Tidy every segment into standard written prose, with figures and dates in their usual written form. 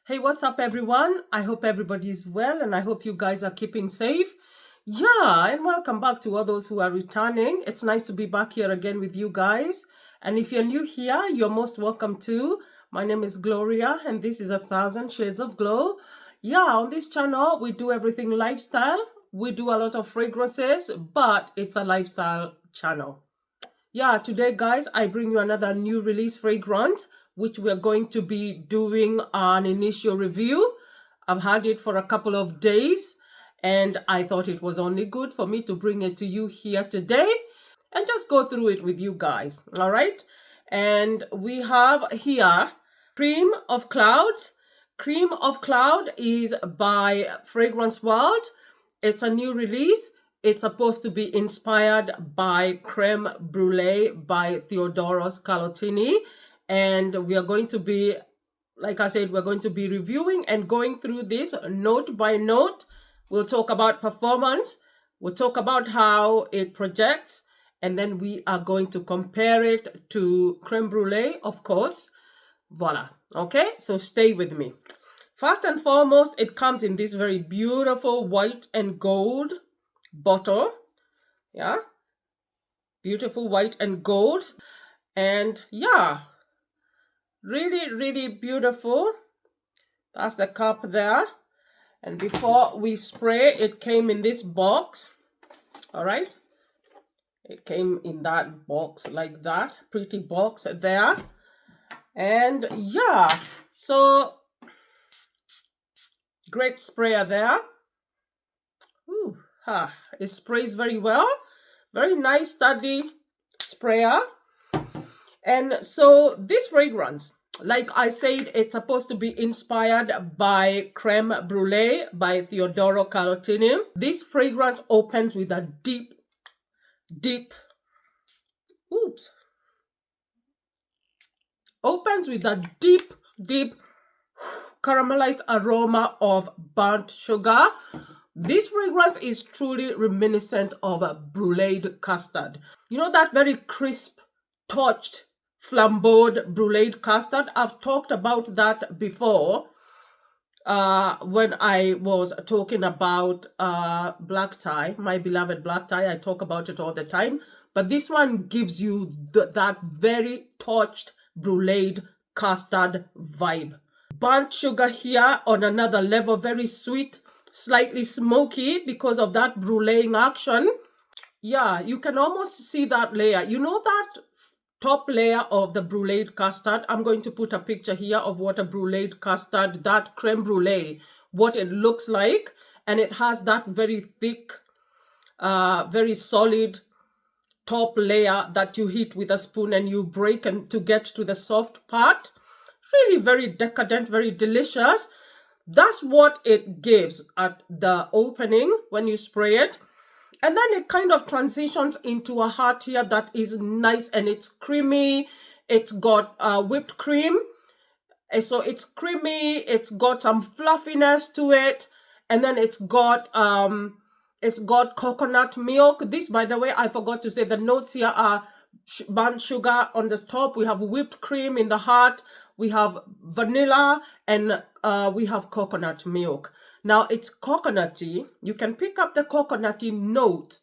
Hey, what's up, everyone? I hope everybody's well and I hope you guys are keeping safe. Yeah, and welcome back to all those who are returning. It's nice to be back here again with you guys. And if you're new here, you're most welcome too. My name is Gloria and this is 1,000 Shades of Glow. Yeah, on this channel, we do everything lifestyle. We do a lot of fragrances, but it's a lifestyle channel. Yeah, today, guys, I bring you another new release fragrance, which we're going to be doing an initial review. I've had it for a couple of days, and I thought it was only good for me to bring it to you here today and just go through it with you guys. All right. And we have here Creme of Clouds. Creme of Cloud is by Fragrance World. It's a new release. It's supposed to be inspired by Creme Brulee by Theodoros Carlottini. And we are going to be, like I said, we're going to be reviewing and going through this note by note. We'll talk about performance. We'll talk about how it projects. And then we are going to compare it to Creme Brulee, of course. Voila. Okay, so stay with me. First and foremost, it comes in this very beautiful white and gold bottle. Yeah, beautiful white and gold. And yeah, really beautiful. That's the cup there. And before we spray, it came in this box. All right, it came in that box like that, pretty box there. And yeah, so great sprayer there. Ooh, it sprays very well. Very nice, sturdy sprayer. And so this fragrance, like I said, it's supposed to be inspired by Creme Brulee by Theodoro Carlottini. This fragrance opens with a deep caramelized aroma of burnt sugar. This fragrance is truly reminiscent of a bruleed custard. You know that very crisp, touched, flambeaued bruleed custard? I've talked about that before when I was talking about black tie, my beloved black tie. I talk about it all the time. But this one gives you that very touched, bruleed custard vibe. Burnt sugar here on another level, very sweet, slightly smoky because of that bruleeing action. Yeah, you can almost see that layer. You know that top layer of the bruleed custard? I'm going to put a picture here of what a bruleed custard, that creme brulee, what it looks like. And it has that very thick, very solid top layer that you hit with a spoon and you break and to get to the soft part. Really very decadent, very delicious. That's what it gives at the opening when you spray it. And then it kind of transitions into a heart here that is nice and it's creamy. It's got whipped cream. And so it's creamy. It's got some fluffiness to it. And then it's got coconut milk. This, by the way, I forgot to say the notes here are burnt sugar on the top. We have whipped cream in the heart. We have vanilla and we have coconut milk. Now it's coconutty. You can pick up the coconutty note,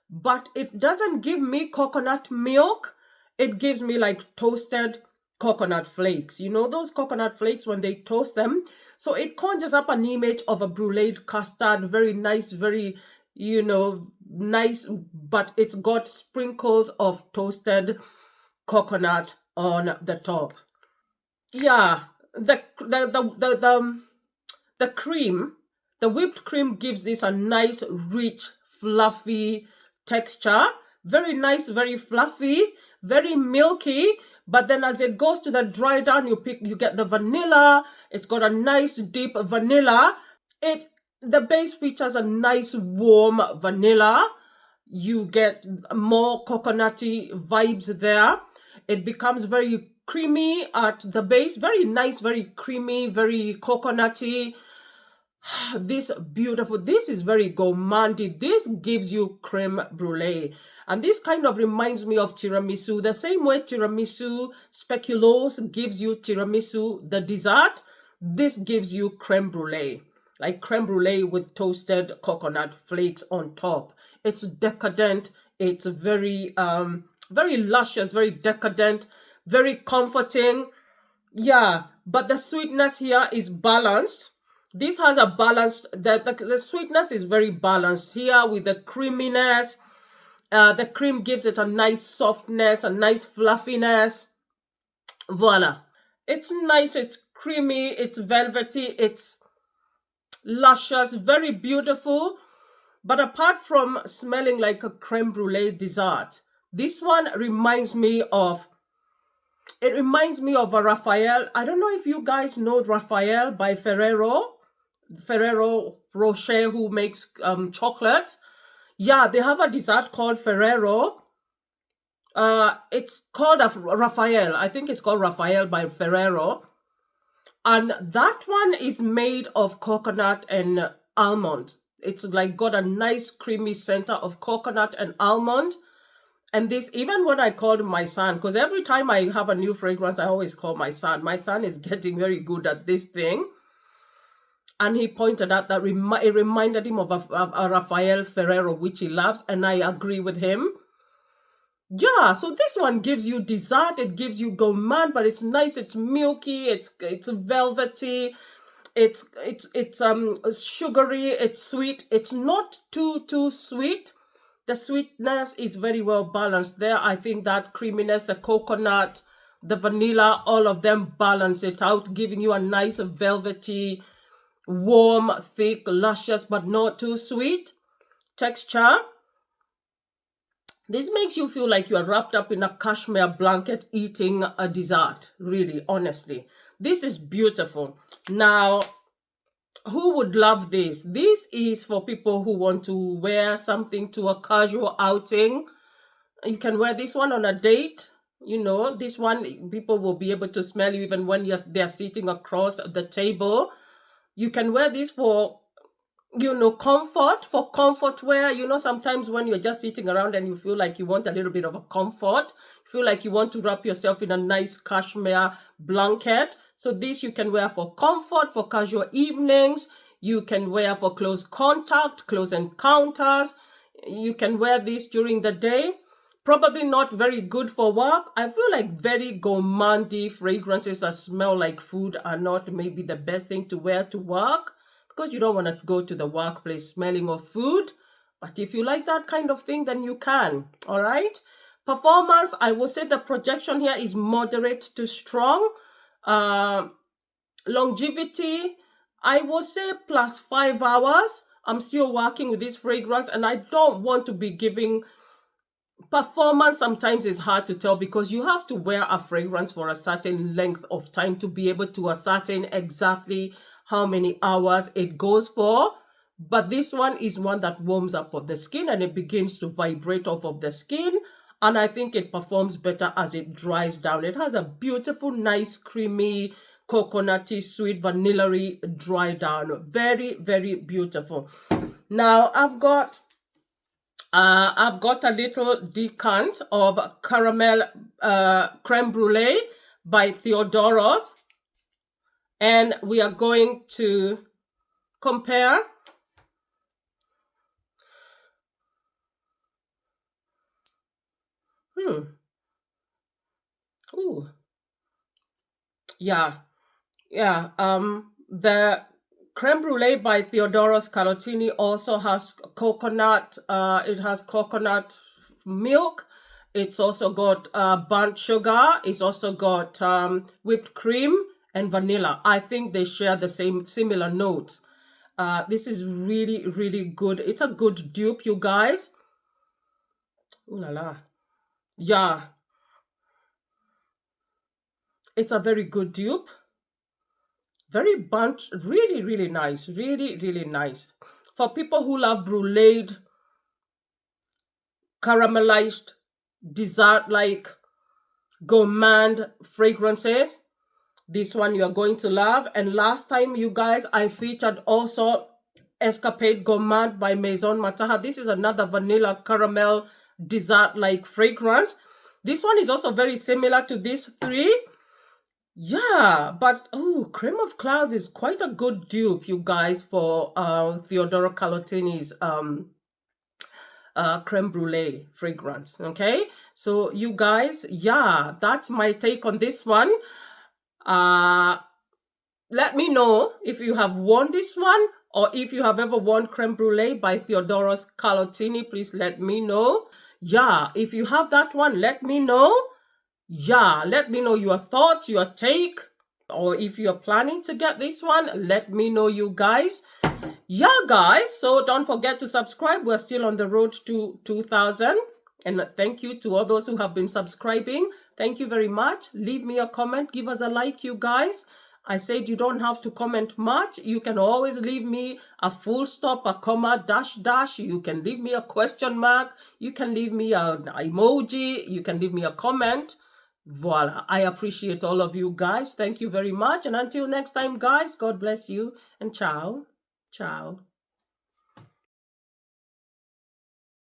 but it doesn't give me coconut milk. It gives me like toasted coconut flakes. You know those coconut flakes when they toast them? So it conjures up an image of a bruleed custard. Very nice, very, nice, but it's got sprinkles of toasted coconut on the top. Yeah, the cream, the whipped cream gives this a nice, rich, fluffy texture. Very nice, very fluffy, very milky. But then as it goes to the dry down, you get the vanilla. It's got a nice, deep vanilla. The base features a nice, warm vanilla. You get more coconutty vibes there. It becomes very creamy at the base, very nice, very creamy, very coconutty. This is very gourmandy. This gives you creme brulee. And this kind of reminds me of tiramisu. The same way tiramisu speculoos gives you tiramisu, the dessert. This gives you creme brulee, like creme brulee with toasted coconut flakes on top. It's decadent. It's very luscious, very decadent, very comforting. Yeah, but the sweetness here is balanced. This has a balanced, the sweetness is very balanced here with the creaminess. The cream gives it a nice softness, a nice fluffiness. Voila. It's nice, it's creamy, it's velvety, it's luscious, very beautiful. But apart from smelling like a creme brulee dessert, this one reminds me of a Raphael. I don't know if you guys know Raphael by Ferrero Rocher, who makes chocolate. Yeah, they have a dessert called Ferrero. It's called a Raphael. I think it's called Raphael by Ferrero. And that one is made of coconut and almond. It's like got a nice creamy center of coconut and almond. And this, even when I called my son, because every time I have a new fragrance, I always call my son. My son is getting very good at this thing. And he pointed out that it reminded him of a Rafael Ferrero, which he loves. And I agree with him. Yeah, so this one gives you dessert. It gives you gourmand, but it's nice. It's milky. It's velvety. It's sugary. It's sweet. It's not too sweet. The sweetness is very well balanced there. I think that creaminess, the coconut, the vanilla, all of them balance it out, giving you a nice velvety, warm, thick, luscious, but not too sweet texture. This makes you feel like you are wrapped up in a cashmere blanket eating a dessert, really, honestly. This is beautiful. Now, who would love this? This is for people who want to wear something to a casual outing. You can wear this one on a date. You know, this one, people will be able to smell you even when they're sitting across the table. You can wear this for, for comfort wear. Sometimes when you're just sitting around and you feel like you want a little bit of a comfort, you feel like you want to wrap yourself in a nice cashmere blanket. So this you can wear for comfort, for casual evenings. You can wear for close contact, close encounters. You can wear this during the day. Probably not very good for work. I feel like very gourmandy fragrances that smell like food are not maybe the best thing to wear to work, because you don't want to go to the workplace smelling of food. But if you like that kind of thing, then you can. All right. Performance, I will say the projection here is moderate to strong. Longevity, I will say plus 5 hours. I'm still working with this fragrance, and I don't want to be giving performance. Sometimes is hard to tell because you have to wear a fragrance for a certain length of time to be able to ascertain exactly how many hours it goes for. But this one is one that warms up of the skin and it begins to vibrate off of the skin. And I think it performs better as it dries down. It has a beautiful, nice, creamy, coconutty, sweet, vanilla-y dry down. Very, very beautiful. Now I've got a little decant of caramel creme brulee by Theodoros. And we are going to compare. Ooh. Yeah. The creme brulee by Theodoros Carotini also has coconut. It has coconut milk. It's also got burnt sugar. It's also got whipped cream and vanilla. I think they share the similar notes. This is really, really good. It's a good dupe, you guys. Ooh la la. Yeah. It's a very good dupe. Very burnt, really, really nice. Really, really nice. For people who love bruleed, caramelized, dessert-like gourmand fragrances, this one you're going to love. And last time, you guys, I featured also Escapade Gourmand by Maison Mataha. This is another vanilla caramel dessert-like fragrance. This one is also very similar to these three. Yeah, but oh, Creme of Clouds is quite a good dupe, you guys, for Theodora Calotini's creme brulee fragrance. Okay, so you guys, yeah, that's my take on this one. Uh, let me know if you have won this one or if you have ever won creme brulee by Theodoros Calotini. Please let me know. Yeah, if you have that one, let me know. Yeah, let me know your thoughts, your take, or if you're planning to get this one, let me know, you guys. Yeah, guys, so don't forget to subscribe. We're still on the road to 2,000. And thank you to all those who have been subscribing. Thank you very much. Leave me a comment. Give us a like, you guys. I said you don't have to comment much. You can always leave me a full stop, a comma, dash, dash. You can leave me a question mark. You can leave me an emoji. You can leave me a comment. Voila. I appreciate all of you guys. Thank you very much. And until next time, guys, God bless you and ciao. Ciao.